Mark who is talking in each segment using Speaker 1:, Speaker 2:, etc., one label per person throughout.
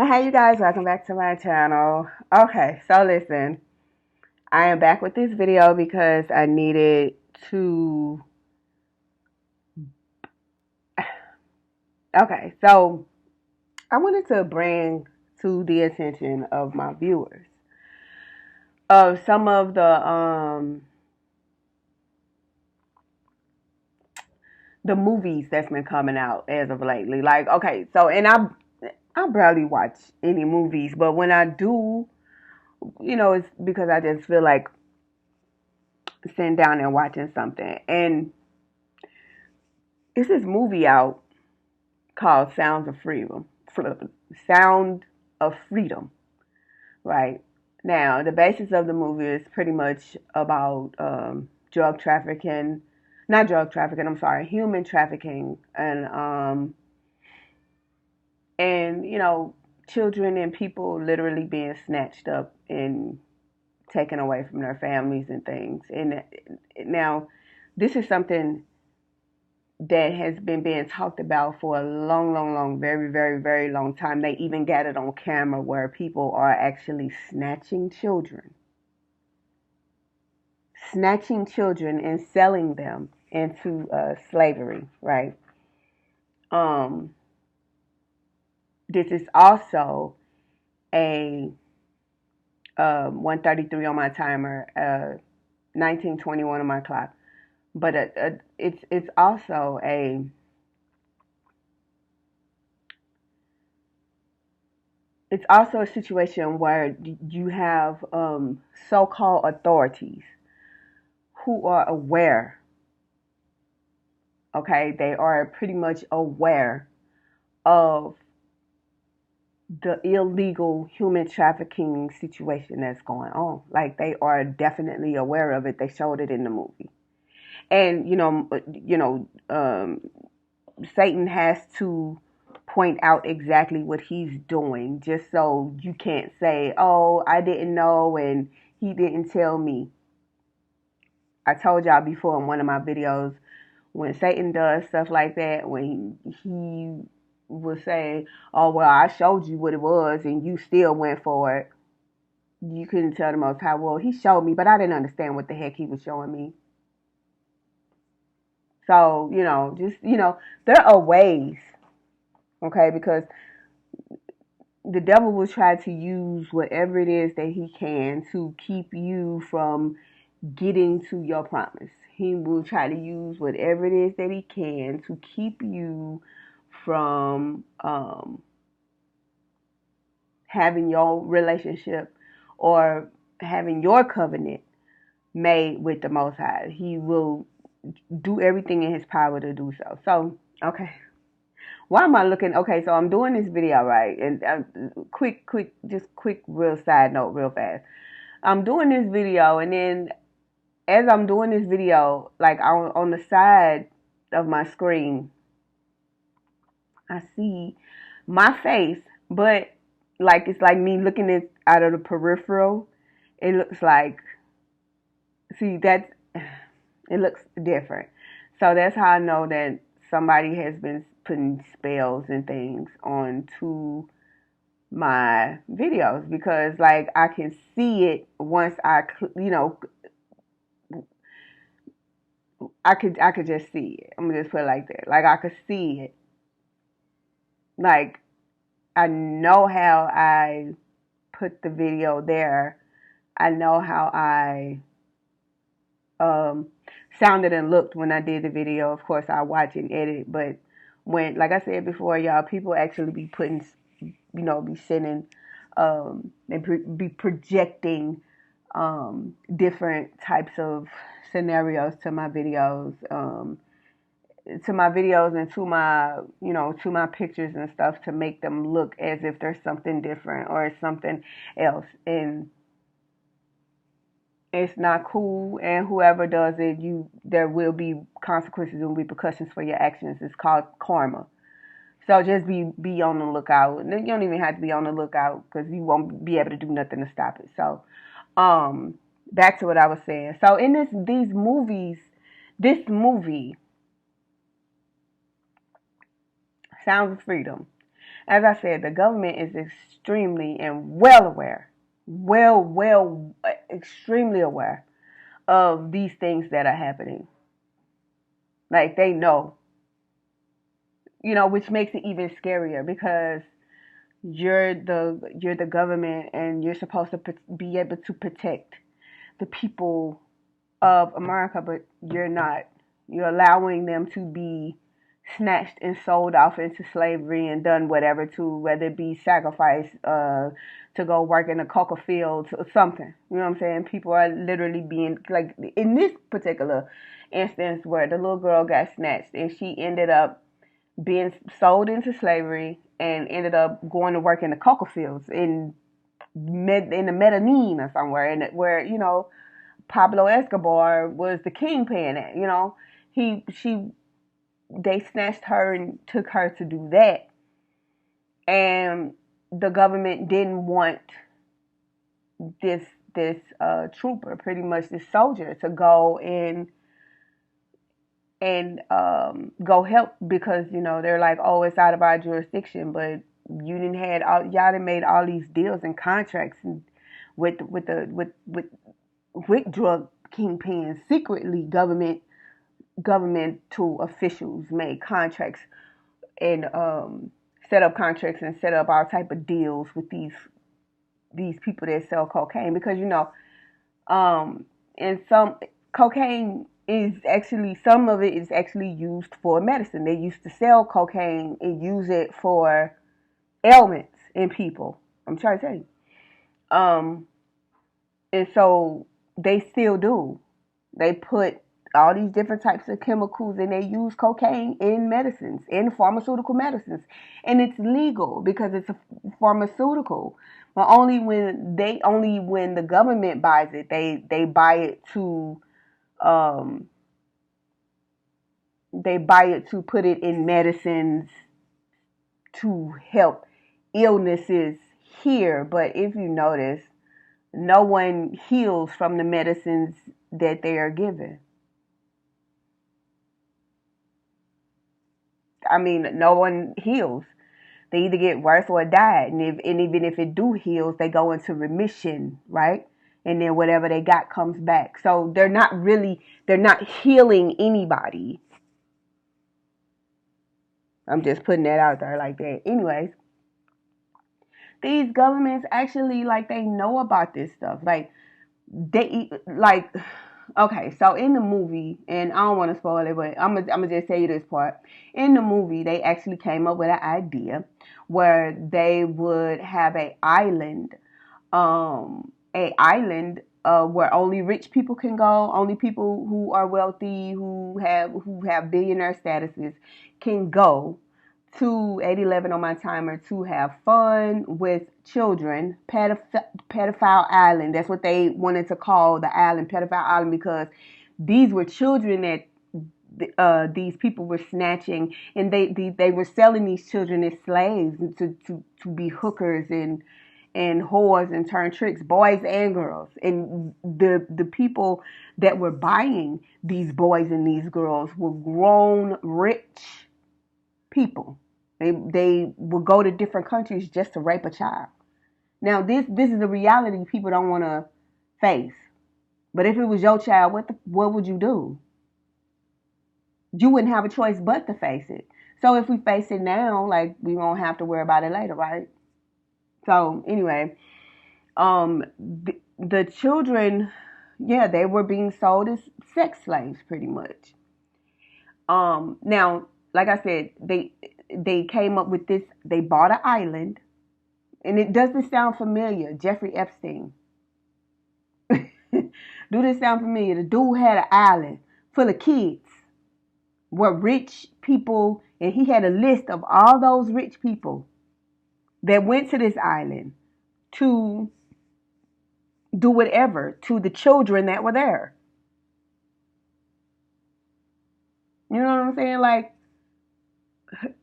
Speaker 1: Hey you guys, welcome back to my channel. Okay, so listen, I am back with this video because I needed to, okay, so I wanted to bring to the attention of my viewers of some of the movies that's been coming out as of lately. Like, okay, so and I barely watch any movies, but when I do, it's because I just feel like sitting down and watching something. And it's this movie out called Sounds of Freedom. Sound of Freedom, right? Now, the basis of the movie is pretty much about drug trafficking, not drug trafficking, I'm sorry, human trafficking, and children and people literally being snatched up and taken away from their families and things. And now, this is something that has been being talked about for a long, long, long, very, very, very long time. They even got it on camera where people are actually snatching children and selling them into slavery, right? Um, this is also a 1:33 on my timer, 19:21 on my clock, but it's also a situation where you have so-called authorities who are aware, okay? They are pretty much aware of the illegal human trafficking situation that's going on. Like, they are definitely aware of it. They showed it in the movie. And, Satan has to point out exactly what he's doing just so you can't say, oh, I didn't know and he didn't tell me. I told y'all before in one of my videos, when Satan does stuff like that, when he will say, oh, well, I showed you what it was and you still went for it, you couldn't tell the Most High, well, he showed me, but I didn't understand what the heck he was showing me. So, there are ways, okay, because the devil will try to use whatever it is that he can to keep you from getting to your promise. He will try to use whatever it is that he can to keep you from having your relationship or having your covenant made with the Most High. He will do everything in his power to do so. So, okay. Why am I looking? Okay, so I'm doing this video, right? And quick, real side note, real fast. I'm doing this video, and then as I'm doing this video, like on the side of my screen, I see my face, but like it's like me looking at out of the peripheral. It looks like, see that it looks different. So that's how I know that somebody has been putting spells and things onto my videos, because like I can see it once I could just see it. I'm gonna just put it like that. Like I could see it. Like I know how I put the video there. I know how I um sounded and looked when I did the video. Of course, I watch and edit, but when, like I said before, y'all, people actually be putting, be sending, be projecting different types of scenarios to my videos, and to my pictures and stuff, to make them look as if there's something different or something else. And it's not cool. And whoever does it, there will be consequences and repercussions for your actions. It's called karma. So just be on the lookout. And you don't even have to be on the lookout, because you won't be able to do nothing to stop it. So, back to what I was saying. So in this movie, Sounds of Freedom. as I said, the government is extremely and well aware, extremely aware of these things that are happening. Like they know, which makes it even scarier because you're the government and you're supposed to be able to protect the people of America, but you're not. You're allowing them to be snatched and sold off into slavery and done whatever to, whether it be sacrificed to go work in the cocoa fields or something. You know what I'm saying? People are literally being, like, in this particular instance where the little girl got snatched and she ended up being sold into slavery and ended up going to work in the cocoa fields in the Medellin or somewhere, and where Pablo Escobar was the kingpin at. They snatched her and took her to do that, and the government didn't want this trooper, pretty much this soldier, to go and go help because they're like, oh, it's out of our jurisdiction, but y'all done made all these deals and contracts and with drug kingpins. Secretly, governmental officials made contracts and set up contracts and set up all type of deals with these people that sell cocaine, because and some cocaine is actually, some of it is actually used for medicine. They used to sell cocaine and use it for ailments in people. I'm trying to tell you. And so they still do. They put all these different types of chemicals and they use cocaine in medicines, in pharmaceutical medicines. And it's legal because it's a pharmaceutical. But only when the government buys it, they buy it to put it in medicines to help illnesses here. But if you notice, no one heals from the medicines that they are given. I mean, no one heals. They either get worse or die. And even if it do heals, they go into remission, right? And then whatever they got comes back. So they're not healing anybody. I'm just putting that out there like that. Anyways, these governments actually, like, they know about this stuff. Like, okay, so in the movie, and I don't want to spoil it, but I'm gonna just tell you this part. In the movie, they actually came up with an idea where they would have a island where only rich people can go, only people who are wealthy, who have billionaire statuses can go to 811 on my timer to have fun with children. Pedophile Island. That's what they wanted to call the island, Pedophile Island, because these were children that these people were snatching, and they were selling these children as slaves to be hookers and whores and turn tricks, boys and girls. And the people that were buying these boys and these girls were grown, rich people. They would go to different countries just to rape a child. Now this is a reality people don't want to face. But if it was your child, what would you do? You wouldn't have a choice but to face it. So if we face it now, like, we won't have to worry about it later, right? So anyway, the children, yeah, they were being sold as sex slaves pretty much. Now, like I said, they came up with this. They bought an island, and it doesn't sound familiar. Jeffrey Epstein. Do this sound familiar? The dude had an island full of kids, where rich people, and he had a list of all those rich people that went to this island to do whatever to the children that were there. You know what I'm saying? Like,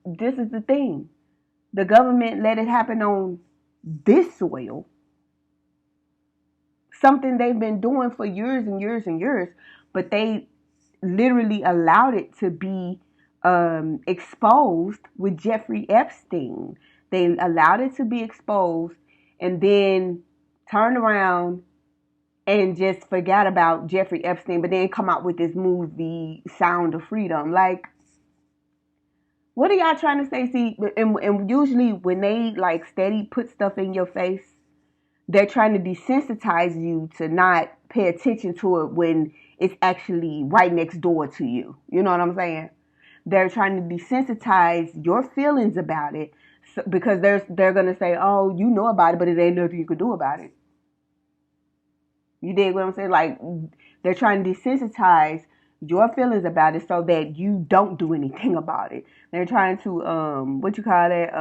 Speaker 1: this is the thing. The government let it happen on this soil. Something they've been doing for years and years and years, but they literally allowed it to be exposed with Jeffrey Epstein. They allowed it to be exposed and then turned around and just forgot about Jeffrey Epstein, but then come out with this movie, Sound of Freedom. Like, what are y'all trying to say? See, and usually when they like steady put stuff in your face, they're trying to desensitize you to not pay attention to it when it's actually right next door to you. You know what I'm saying? They're trying to desensitize your feelings about it, because they're gonna say, "Oh, you know about it, but it ain't nothing you could do about it." You dig what I'm saying? Like, they're trying to desensitize your feelings about it so that you don't do anything about it. They're trying to what you call that?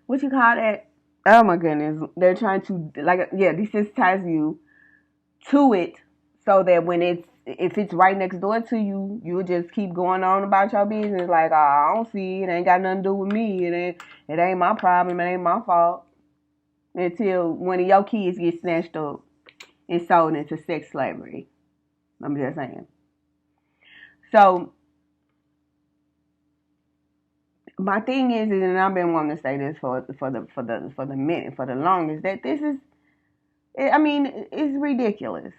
Speaker 1: What you call that? Oh my goodness. They're trying to, like, yeah, desensitize you to it so that when if it's right next door to you, you'll just keep going on about your business like, oh, I don't see it, ain't got nothing to do with me. It ain't my problem, it ain't my fault. Until one of your kids gets snatched up and sold into sex slavery. I'm just saying. So my thing is, and I've been wanting to say this for the longest, that this is, I mean, it's ridiculous.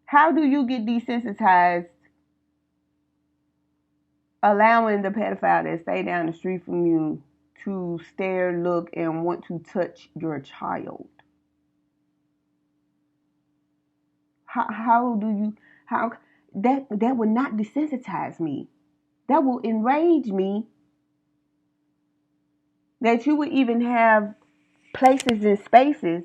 Speaker 1: How do you get desensitized allowing the pedophile that stay down the street from you to stare, look, and want to touch your child? How do you, how, that would not desensitize me. That will enrage me that you would even have places and spaces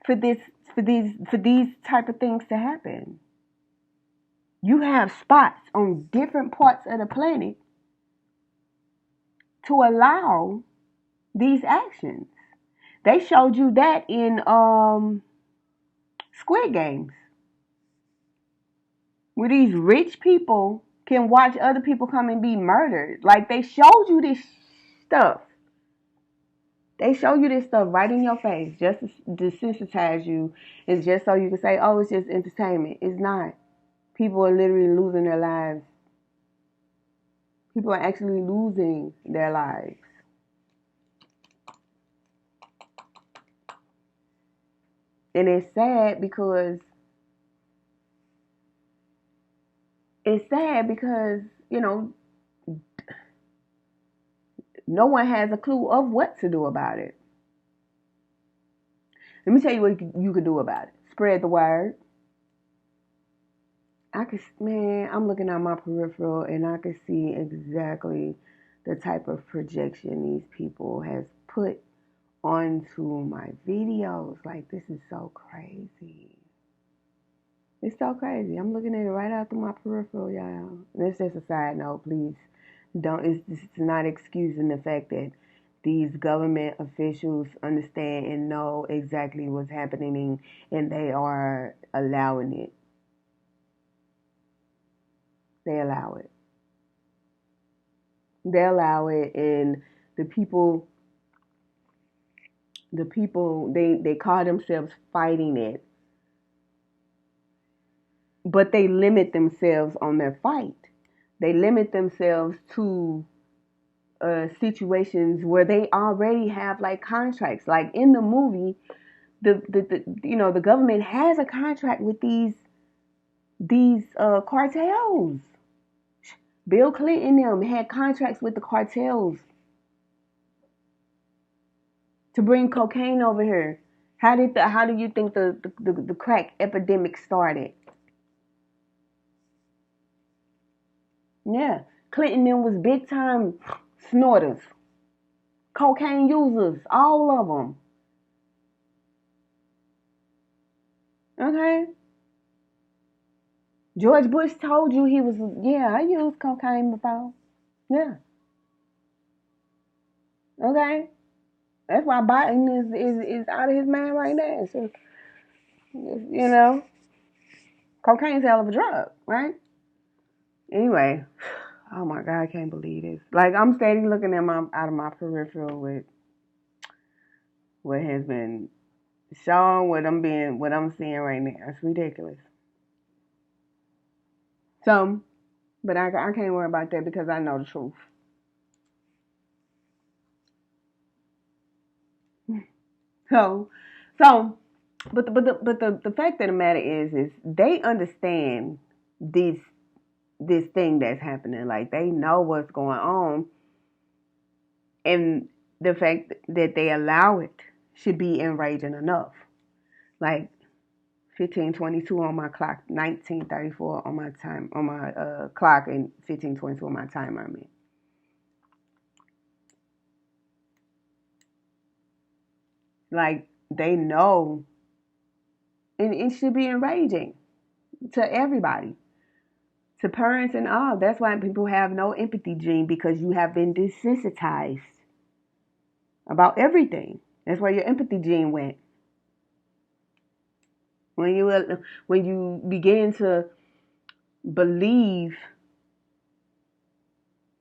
Speaker 1: for these type of things to happen. You have spots on different parts of the planet to allow these actions. They showed you that in Squid Games, where these rich people can watch other people come and be murdered. Like, they showed you this stuff. They show you this stuff right in your face just to desensitize you. It's just so you can say, oh, it's just entertainment. It's not. People are literally losing their lives. People are actually losing their lives. And it's sad because you know, no one has a clue of what to do about it. Let me tell you what you could do about it. Spread the word. I'm looking at my peripheral and I can see exactly the type of projection these people has put onto my videos. Like, this is so crazy. It's so crazy. I'm looking at it right out through my peripheral, y'all. And it's just a side note, please. It's not excusing the fact that these government officials understand and know exactly what's happening and they are allowing it. They allow it. They allow it, and the people they call themselves fighting it, but they limit themselves on their fight. They limit themselves to situations where they already have like contracts. Like in the movie, the government has a contract with these cartels. Bill Clinton and them had contracts with the cartels to bring cocaine over here. How do you think the crack epidemic started? Yeah, Clinton them was big time snorters, cocaine users, all of them. Okay, George Bush told you he was. Yeah, I used cocaine before. Yeah, okay. That's why Biden is out of his mind right now. So, cocaine's a hell of a drug, right? Anyway, oh my God, I can't believe this. Like, I'm steady looking at my out of my peripheral with what has been shown, what I'm seeing right now. It's ridiculous. So But I can't worry about that because I know the truth. So, so, but the fact of the matter is they understand this this thing that's happening. Like they know what's going on, and the fact that they allow it should be enraging enough. Like 15:22 on my clock, 19:34 on my time on my clock, and 15:22 on my timer. I mean, like they know, and it should be enraging to everybody, to parents and all. That's why people have no empathy gene because you have been desensitized about everything. That's where your empathy gene went. When you begin to believe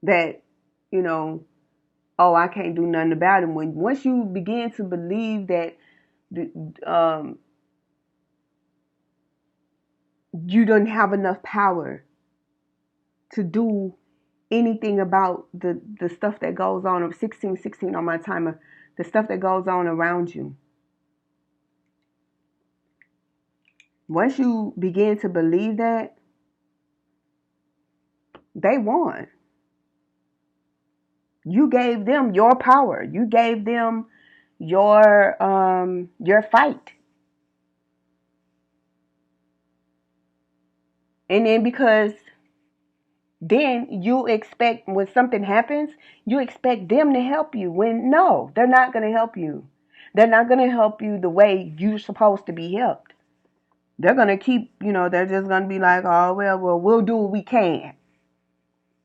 Speaker 1: that, you know, oh, I can't do nothing about it. Once you begin to believe that um, you don't have enough power to do anything about the stuff that goes on, 16:16 on my timer, the stuff that goes on around you. Once you begin to believe that, they won. You gave them your power. You gave them your fight. And then because then you expect when something happens, you expect them to help you. When no, they're not going to help you. They're not going to help you the way you're supposed to be helped. They're going to keep, they're just going to be like, oh, well, we'll do what we can.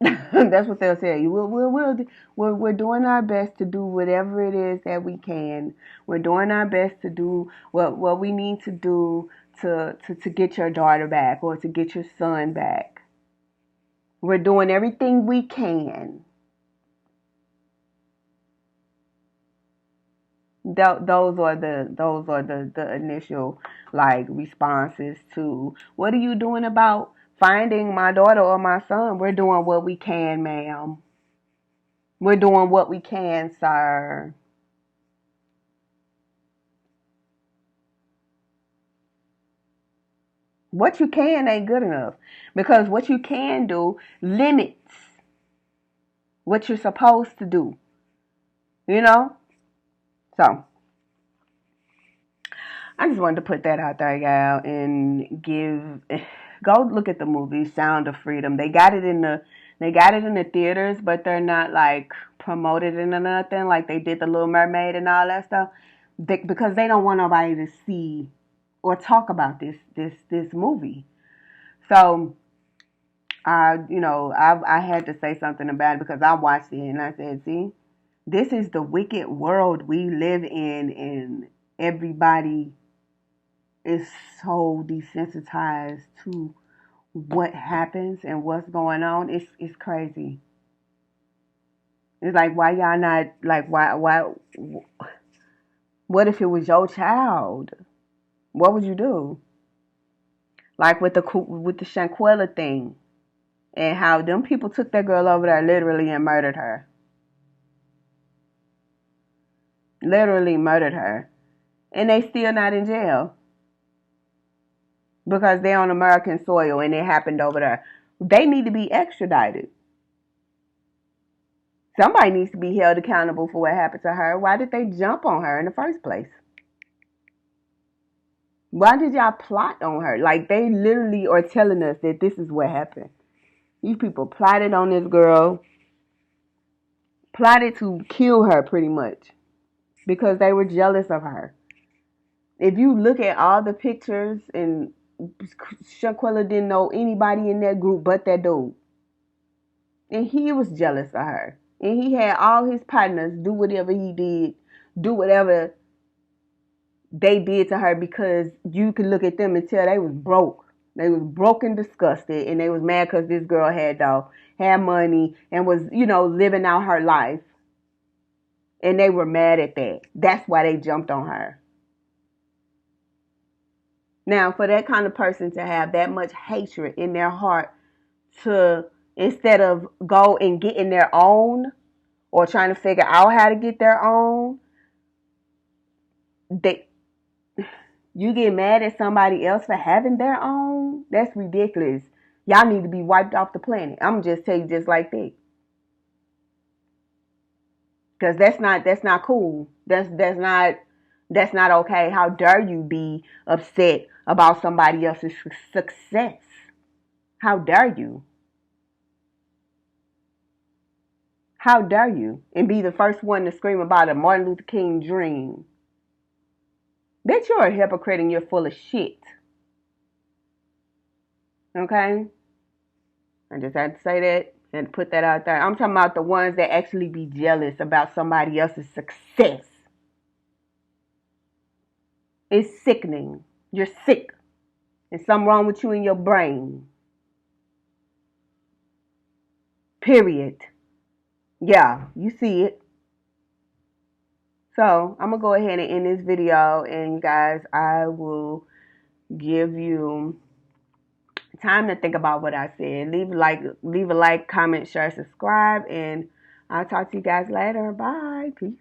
Speaker 1: That's what they'll say. We're doing our best to do whatever it is that we can. We're doing our best to do what we need to do to get your daughter back or to get your son back. We're doing everything we can. Those are the initial like responses to what are you doing about finding my daughter or my son? We're doing what we can, ma'am. We're doing what we can, sir. What you can ain't good enough because what you can do limits what you're supposed to do, you know? So, I just wanted to put that out there, y'all, and go look at the movie Sound of Freedom. They got it in the theaters, but they're not like promoted it or nothing like they did The Little Mermaid and all that stuff. Because they don't want nobody to see or talk about this movie. So I had to say something about it because I watched it and I said, see, this is the wicked world we live in, and everybody is so desensitized to what happens and what's going on. It's crazy. It's like, why y'all not like why what if it was your child? What would you do? Like with the Shanquella thing and how them people took that girl over there literally and murdered her. Literally murdered her. And they still not in jail because they're on American soil and it happened over there. They need to be extradited. Somebody needs to be held accountable for what happened to her. Why did they jump on her in the first place? Why did y'all plot on her? Like, they literally are telling us that this is what happened. These people plotted on this girl, plotted to kill her pretty much because they were jealous of her. If you look at all the pictures, and Shaquilla didn't know anybody in that group but that dude. And he was jealous of her. And he had all his partners do whatever he did, do whatever they did to her because you could look at them and tell they was broke. They was broke and disgusted, and they was mad because this girl had money and was, living out her life. And they were mad at that. That's why they jumped on her. Now, for that kind of person to have that much hatred in their heart to instead of go and getting their own or trying to figure out how to get their own. They You get mad at somebody else for having their own? That's ridiculous. Y'all need to be wiped off the planet. I'm just tell you just like that. Cause that's not cool. That's not okay. How dare you be upset about somebody else's success? How dare you? How dare you? And be the first one to scream about a Martin Luther King dream. Bitch, you're a hypocrite and you're full of shit. Okay? I just had to say that and put that out there. I'm talking about the ones that actually be jealous about somebody else's success. It's sickening. You're sick. There's something wrong with you in your brain. Period. Yeah, you see it. So I'm going to go ahead and end this video. And you guys, I will give you time to think about what I said. Leave a like, comment, share, subscribe. And I'll talk to you guys later. Bye. Peace.